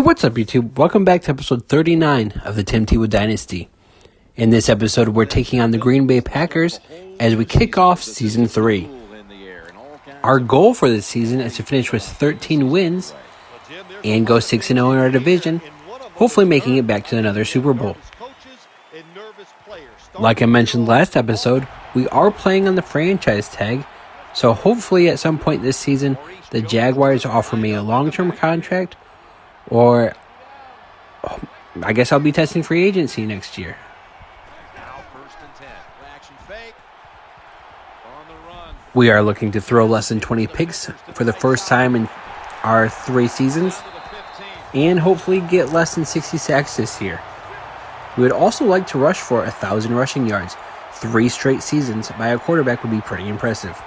What's up, YouTube? Welcome back to episode 39 of the Tim Tebow dynasty. In this episode, we're taking on the Green Bay Packers as we kick off Season 3. Our goal for this season is to finish with 13 wins and go 6-0 in our division, hopefully making it back to another Super Bowl. Like I mentioned last episode, we are playing on the franchise tag, so hopefully at some point this season, the Jaguars offer me a long-term contract, or I guess I'll be testing free agency next year. We are looking to throw less than 20 picks for the first time in our 3 seasons, and hopefully get less than 60 sacks this year. We would also like to rush for 1,000 rushing yards. 3 straight seasons by a quarterback would be pretty impressive.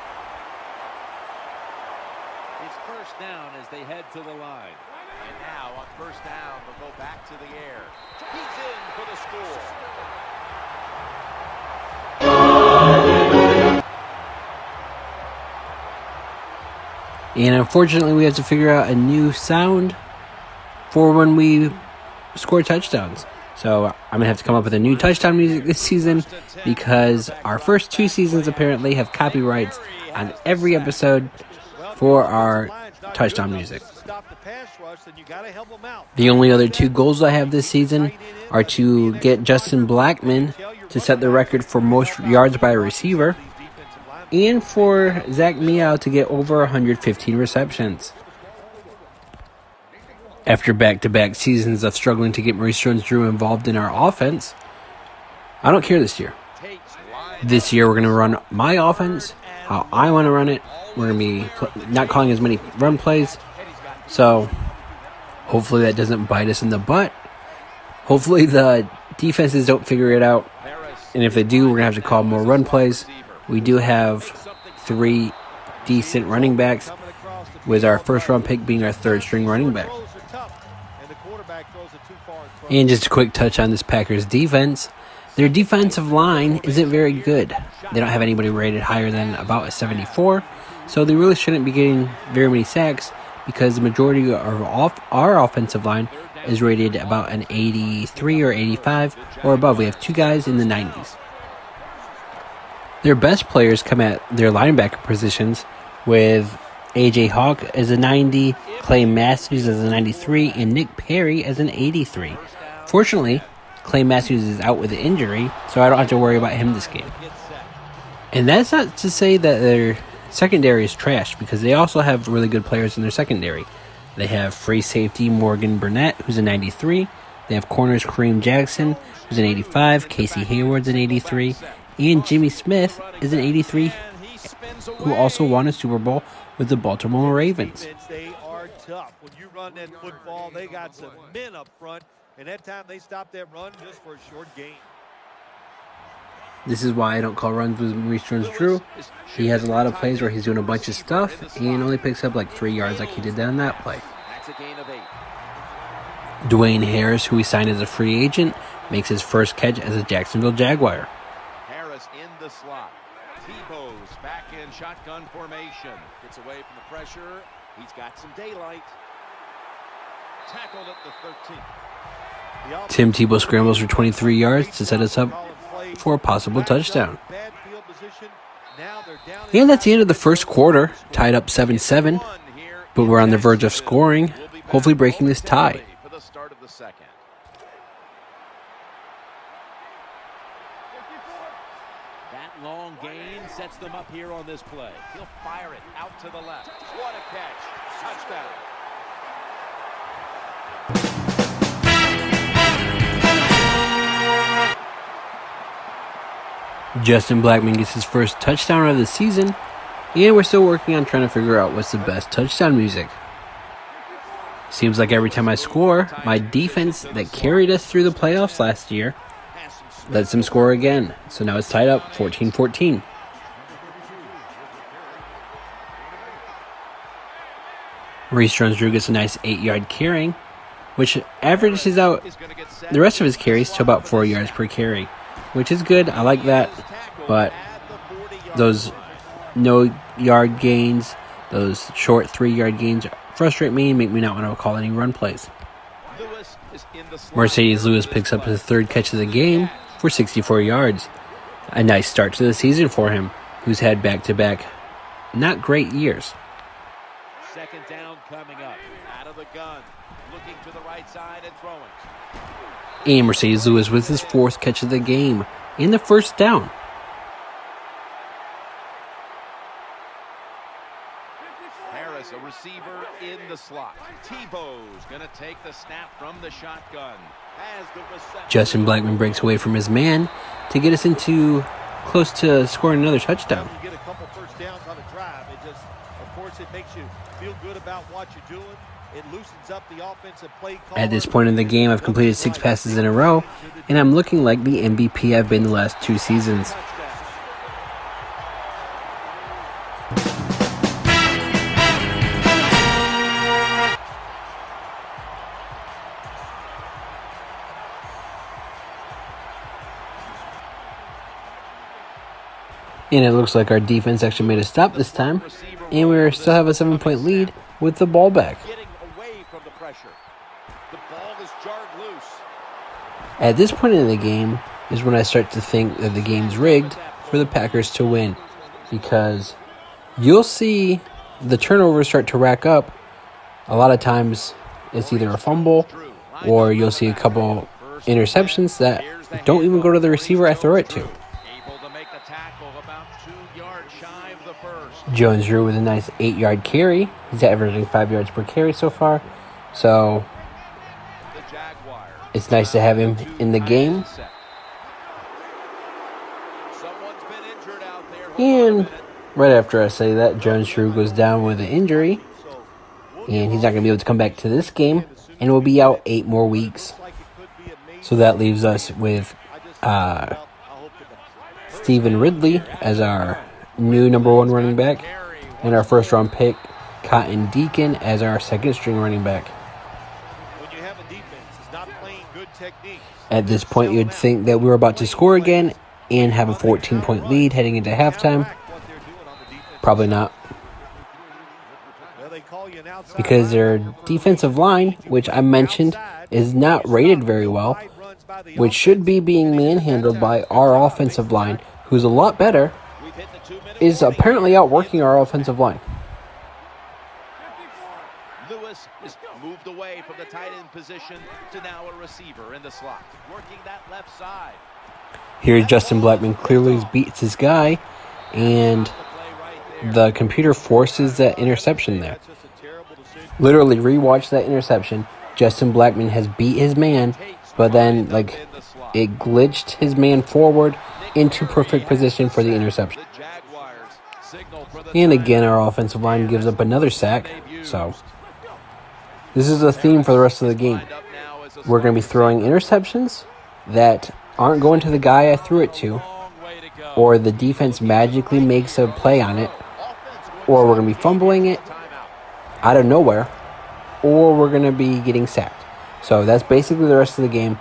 It's first down as they head to the line. And now on first down, they'll go back to the air. He's in for the score. And unfortunately, we have to figure out a new sound for when we score touchdowns. So I'm going to have to come up with a new touchdown music this season, because our first 2 seasons apparently have copyrights on every episode for our touchdown music. The only other 2 goals I have this season are to get Justin Blackmon to set the record for most yards by a receiver, and for Zach Meow to get over 115 receptions. After back-to-back seasons of struggling to get Maurice Jones-Drew involved in our offense, I don't care this year. This year we're going to run my offense how I want to run it. We're going to be not calling as many run plays, so hopefully that doesn't bite us in the butt. Hopefully the defenses don't figure it out, and if they do, we're going to have to call more run plays. We do have 3 decent running backs, with our first-round pick being our 3rd-string running back. And just a quick touch on this Packers defense. Their defensive line isn't very good. They don't have anybody rated higher than about a 74, so they really shouldn't be getting very many sacks, because the majority of our offensive line is rated about an 83 or 85 or above. We have 2 guys in the 90s. Their best players come at their linebacker positions, with A.J. Hawk as a 90, Clay Matthews as a 93, and Nick Perry as an 83. Fortunately, Clay Matthews is out with an injury, so I don't have to worry about him this game. And that's not to say that their secondary is trash, because they also have really good players in their secondary. They have free safety Morgan Burnett, who's a 93. They have corners Kareem Jackson, who's an 85. Casey Hayward's an 83. And Jimmy Smith is an 83, who also won a Super Bowl with the Baltimore Ravens. They are tough. When you run that football, they got some men up front, and that time they stopped that run just for a short gain. This is why I don't call runs with Maurice Jones-Drew. He has a lot of plays where he's doing a bunch of stuff and only picks up like 3 yards like he did on that play. That's a gain of 8. Dwayne Harris, who we signed as a free agent, makes his first catch as a Jacksonville Jaguar. Harris in the slot. Tebow's back in shotgun formation. Gets away from the pressure. He's got some daylight. Tackled at the 13. Tim Tebow scrambles for 23 yards to set us up for a possible touchdown. And that's the end of the first quarter, tied up 7-7, but we're on the verge of scoring, hopefully breaking this tie. For the start of the second. That long gain sets them up here on this play. He'll fire it out to the left. What a catch. Touchdown. Justin Blackmon gets his first touchdown of the season, and we're still working on trying to figure out what's the best touchdown music. Seems like every time I score, my defense that carried us through the playoffs last year lets them score again. So now it's tied up 14-14. Maurice Jones-Drew gets a nice 8-yard carrying, which averages out the rest of his carries to about 4 yards per carry, which is good. I like that, but those no-yard gains, those short 3-yard gains frustrate me and make me not want to call any run plays. Lewis is in the slot. Mercedes Lewis picks up his third catch of the game for 64 yards. A nice start to the season for him, who's had back-to-back not great years. Second down coming up. Out of the gun. Looking to the right side and throwing. And Mercedes Lewis with his fourth catch of the game in the first down. Harris, a receiver in the slot. Tebow's going to take the snap from the shotgun. As the reception. Justin Blackman breaks away from his man to get us into close to scoring another touchdown. You get a couple first downs on a drive. It just, of course, it makes you feel good about what you're doing. It loosens up the offensive play call. At this point in the game, I've completed 6 passes in a row, and I'm looking like the MVP I've been the last 2 seasons. And it looks like our defense actually made a stop this time, and we still have a 7-point lead with the ball back. Getting away from the pressure. The ball is jarred loose. At this point in the game is when I start to think that the game's rigged for the Packers to win, because you'll see the turnovers start to rack up. A lot of times it's either a fumble or you'll see a couple interceptions that don't even go to the receiver I throw it to. Able to make the tackle about 2 yards shy of the first. Jones-Drew with a nice 8-yard carry. He's averaging 5 yards per carry so far. So The Jaguars. it's nice to have him in the game. Someone's been injured out there. And right after I say that, Jones-Drew goes down with an injury. And he's not going to be able to come back to this game. And will be out 8 more weeks. So that leaves us with Stephen Ridley as our new number 1 running back. And our first-round pick, Cotton Deacon, as our second-string running back. When you have a defense that's not playing good techniques. At this point, you'd think that we were about to score again and have a 14-point lead heading into halftime. Probably not, because their defensive line, which I mentioned, is not rated very well, which should be being manhandled by our offensive line, who's a lot better, is apparently outworking our offensive line. Lewis is moved away from the tight end position to now a receiver in the slot, working that left side. Here, Justin Blackman clearly beats his guy, and the computer forces that interception there. Literally rewatch that interception. Justin Blackman has beat his man, but then it glitched his man forward into perfect position for the interception. And again, our offensive line gives up another sack. So this is a theme for the rest of the game. We're going to be throwing interceptions that aren't going to the guy I threw it to, or the defense magically makes a play on it, or we're going to be fumbling it out of nowhere, or we're going to be getting sacked. So that's basically the rest of the game.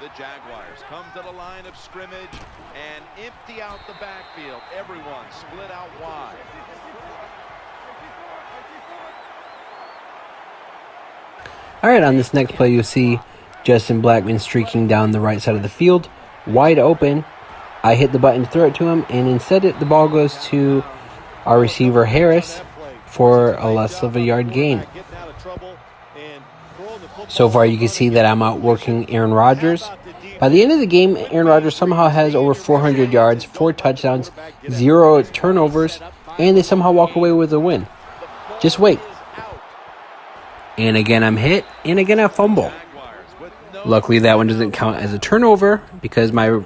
The Jaguars come to the line of scrimmage and empty out the backfield. Everyone split out wide. All right, on this next play, you'll see Justin Blackman streaking down the right side of the field, wide open. I hit the button to throw it to him, and instead the ball goes to our receiver Harris for a less of a yard gain. So far, you can see that I'm outworking Aaron Rodgers. By the end of the game, Aaron Rodgers somehow has over 400 yards, 4 touchdowns, 0 turnovers, and they somehow walk away with a win. Just wait. And again, I'm hit, and again, I fumble. Luckily, that one doesn't count as a turnover because my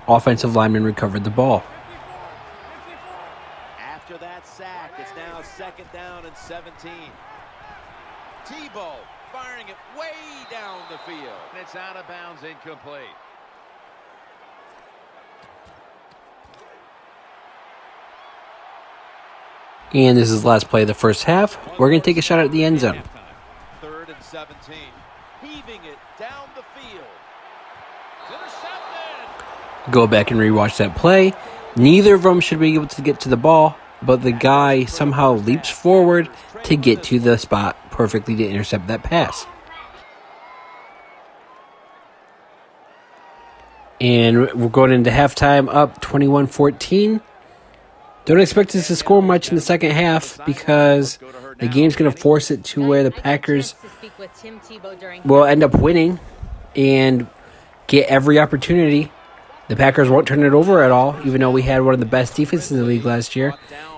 offensive lineman recovered the ball. After that sack, it's now 2nd down and 17. Tebow firing it way down the field. And it's out of bounds, incomplete. And this is the last play of the first half. We're going to take a shot at the end zone. 3rd and 17. Heaving it down the field. Intercepted. Go back and rewatch that play. Neither of them should be able to get to the ball, but the guy somehow leaps forward to get to the spot perfectly to intercept that pass. And we're going into halftime up 21-14. Don't expect us to score much in the second half because the game's going to force it to where the Packers will end up winning and get every opportunity. The Packers won't turn it over at all, even though we had one of the best defenses in the league last year.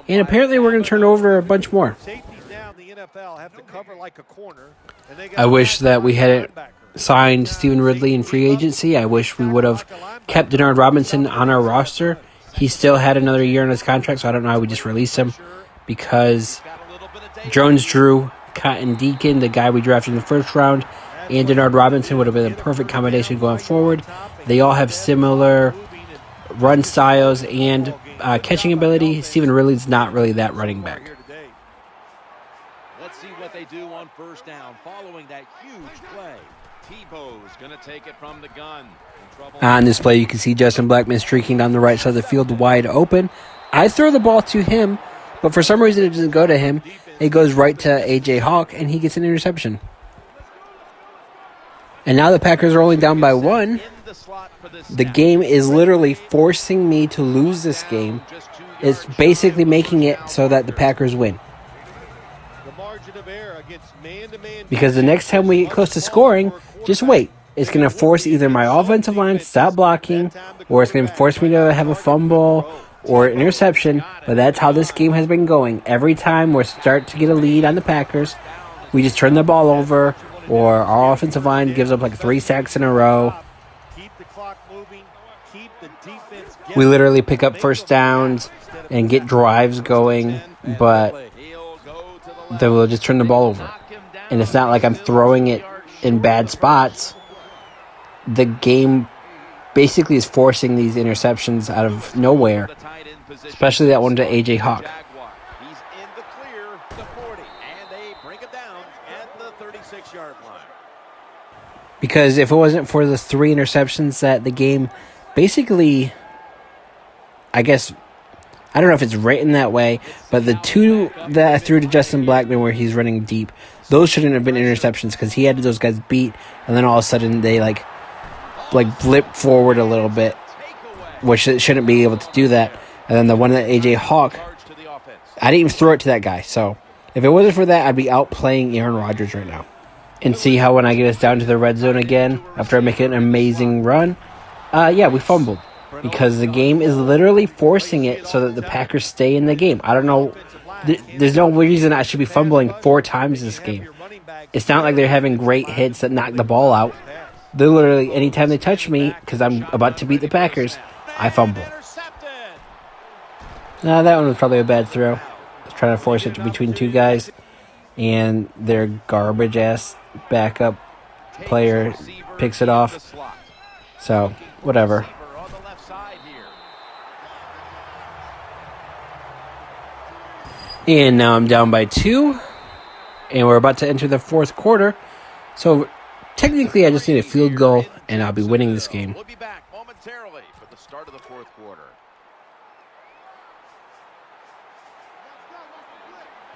And apparently we're going to turn it over a bunch more. I wish that we hadn't signed Stephen Ridley in free agency. I wish we would have kept Denard Robinson on our roster. He still had another year on his contract, so I don't know how we just released him, because Jones-Drew, Cotton Deacon, the guy we drafted in the first round, and Denard Robinson would have been a perfect combination going forward. They all have similar run styles and catching ability. Stephen Ridley's not really that running back. Let's see what they do on first down following that huge play. Tebow's going to take it from the gun. On this play, you can see Justin Blackmon streaking down the right side of the field wide open. I throw the ball to him, but for some reason it doesn't go to him. It goes right to A.J. Hawk, and he gets an interception. And now the Packers are only down by 1. The game is literally forcing me to lose this game. It's basically making it so that the Packers win. Because the next time we get close to scoring, just wait. It's going to force either my offensive line to stop blocking, or it's going to force me to have a fumble or interception. But that's how this game has been going. Every time we start to get a lead on the Packers, we just turn the ball over, or our offensive line gives up like 3 sacks in a row. We literally pick up first downs and get drives going, but then we'll just turn the ball over. And it's not like I'm throwing it in bad spots. The game basically is forcing these interceptions out of nowhere, especially that one to A.J. Hawk. He's in the clear, the 40, and they bring it down at the 36-yard line. Because if it wasn't for the 3 interceptions that the game basically, I guess, I don't know if it's written that way, but the 2 that I threw to Justin Blackmon where he's running deep, those shouldn't have been interceptions because he had those guys beat, and then all of a sudden they like blip forward a little bit, which it shouldn't be able to do that. And then the one that A.J. Hawk, I didn't even throw it to that guy. So if it wasn't for that, I'd be out playing Aaron Rodgers right now. And see how when I get us down to the red zone again, after I make an amazing run, we fumbled. Because the game is literally forcing it so that the Packers stay in the game. I don't know. There's no reason I should be fumbling 4 times this game. It's not like they're having great hits that knock the ball out. They're literally, anytime they touch me, because I'm about to beat the Packers, I fumble. That one was probably a bad throw. I was trying to force it between 2 guys, and their garbage-ass backup player picks it off. So, whatever. And now I'm down by 2, and we're about to enter the 4th quarter. So, technically, I just need a field goal, and I'll be winning this game. We'll be back momentarily for the start of the 4th quarter.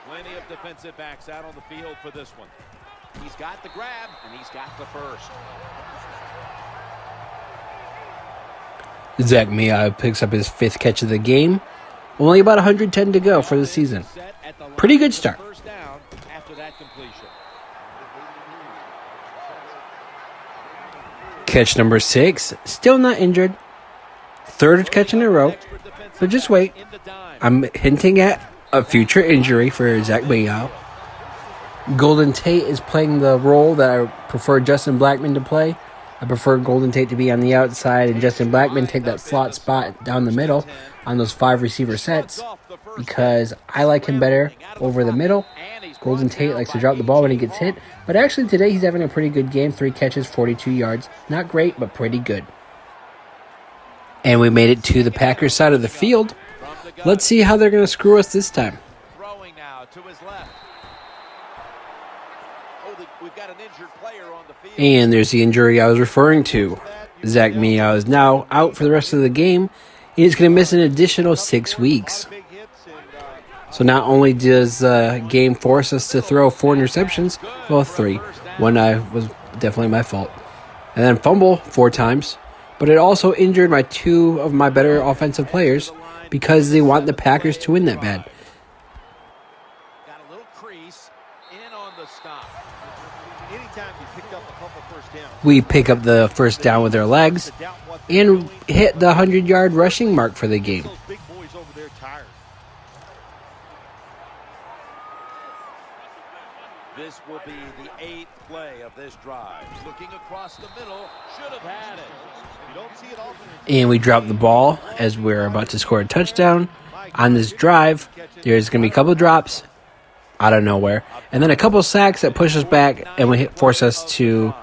Plenty of defensive backs out on the field for this one. He's got the grab, and he's got the first. Zach Meow picks up his 5th catch of the game. Only about 110 to go for the season. Pretty good start. Catch number 6, still not injured. 3rd catch in a row. But just wait. I'm hinting at a future injury for Zach Meow. Golden Tate is playing the role that I prefer Justin Blackmon to play. I prefer Golden Tate to be on the outside and Justin Blackmon take that slot spot down the middle on those 5 receiver sets because I like him better over the middle. Golden Tate likes to drop the ball when he gets hit, but actually today he's having a pretty good game. 3 catches, 42 yards. Not great, but pretty good. And we made it to the Packers side of the field. Let's see how they're going to screw us this time. Throwing now to his left. We've got an injured player on the field. And there's the injury I was referring to. Zach Meow is now out for the rest of the game. He's going to miss an additional 6 weeks. So not only does the game force us to throw 4 interceptions, well, 3. One was definitely my fault. And then fumble 4 times. but it also injured my two of my better offensive players because they want the Packers to win that bad. Got a little crease in on the stop. Anytime you picked up a couple first downs, We pick up the first down with their legs and hit the 100-yard rushing mark for the game. those big boys over there tired. This will be the 8th play of this drive. Looking across the middle, should have had it. You don't see it often. And we drop the ball as we're about to score a touchdown. On this drive, there's going to be a couple drops out of nowhere, and then a couple sacks that push us back and force us to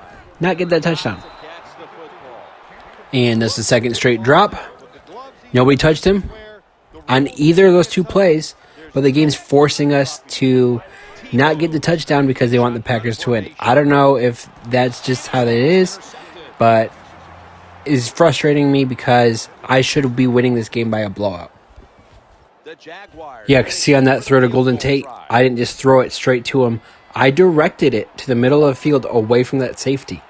not get that touchdown. Catch the football. And this is the second straight drop. Nobody touched him on either of those two plays, but the game's forcing us to not get the touchdown because they want the Packers to win. I don't know if that's just how that is, but it's frustrating me because I should be winning this game by a blowout. The Jaguars. Yeah, because see on that throw to Golden Tate, I didn't just throw it straight to him. I directed it to the middle of the field away from that safety.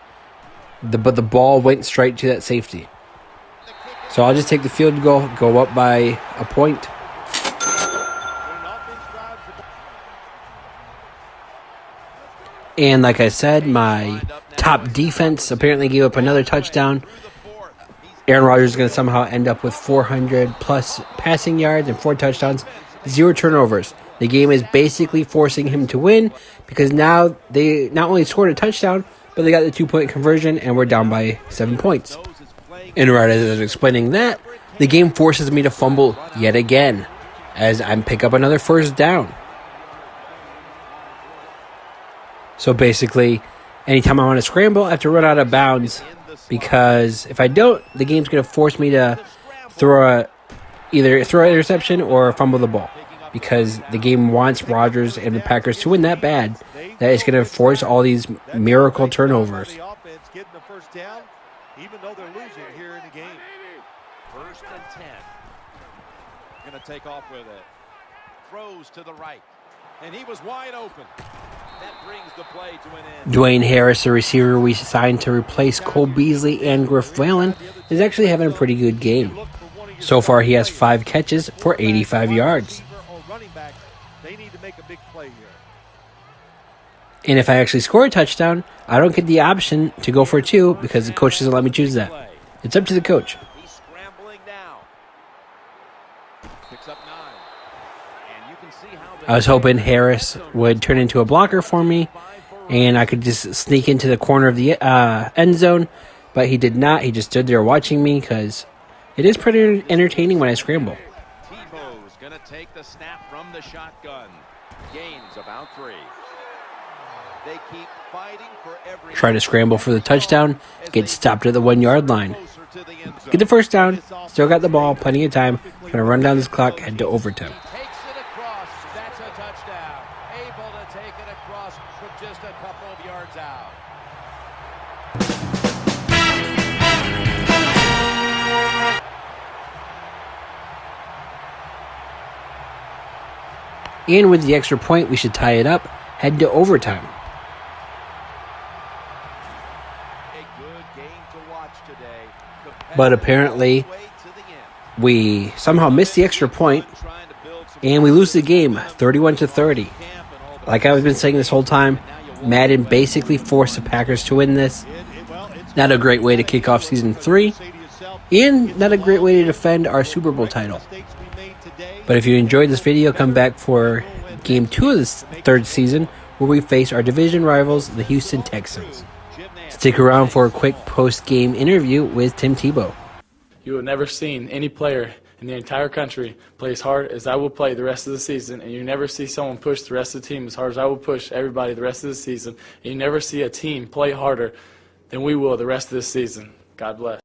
But the ball went straight to that safety. So I'll just take the field goal, go up by a point. And like I said, my top defense apparently gave up another touchdown. Aaron Rodgers is going to somehow end up with 400-plus passing yards and 4 touchdowns, 0 turnovers. The game is basically forcing him to win because now they not only scored a touchdown, but they got the 2-point conversion, and we're down by 7 points. And right as I was explaining that, the game forces me to fumble yet again as I pick up another first down. So basically, anytime I want to scramble, I have to run out of bounds because if I don't, the game's going to force me to either throw an interception or fumble the ball because the game wants Rodgers and the Packers to win that bad that it's going to force all these miracle turnovers. The offense getting the first down, even though they're losing here in the game. 1st and 10. Going to take off with it. Throws to the right. And he was wide open. That brings the play to an end. Dwayne Harris, the receiver we signed to replace Cole Beasley and Griff Whalen, is actually having a pretty good game. So far, he has 5 catches for 85 yards. They need to make a big play here. And if I actually score a touchdown, I don't get the option to go for 2 because the coach doesn't let me choose that. It's up to the coach. He's scrambling now. Picks up 9. And you can see how I was hoping Harris would turn into a blocker for me, and I could just sneak into the corner of the end zone, but he did not. He just stood there watching me because it is pretty entertaining when I scramble. Tebow's going to take the snap from the shotgun. Gains about 3. They keep fighting for every. Try to scramble for the touchdown, get stopped at the 1-yard line. Get the first down, still got the ball, plenty of time. Trying to run down this clock, head to overtime. Takes it across. That's a touchdown. Able to take it across with just a couple of yards out. And with the extra point, we should tie it up, head to overtime. A good game to watch today. But apparently, we somehow missed the extra point, and we lose the game 31-30. Like I've been saying this whole time, Madden basically forced the Packers to win this. Not a great way to kick off Season 3, and not a great way to defend our Super Bowl title. But if you enjoyed this video, come back for Game 2 of this 3rd season, where we face our division rivals, the Houston Texans. Stick around for a quick post-game interview with Tim Tebow. You have never seen any player in the entire country play as hard as I will play the rest of the season, and you never see someone push the rest of the team as hard as I will push everybody the rest of the season, and you never see a team play harder than we will the rest of this season. God bless.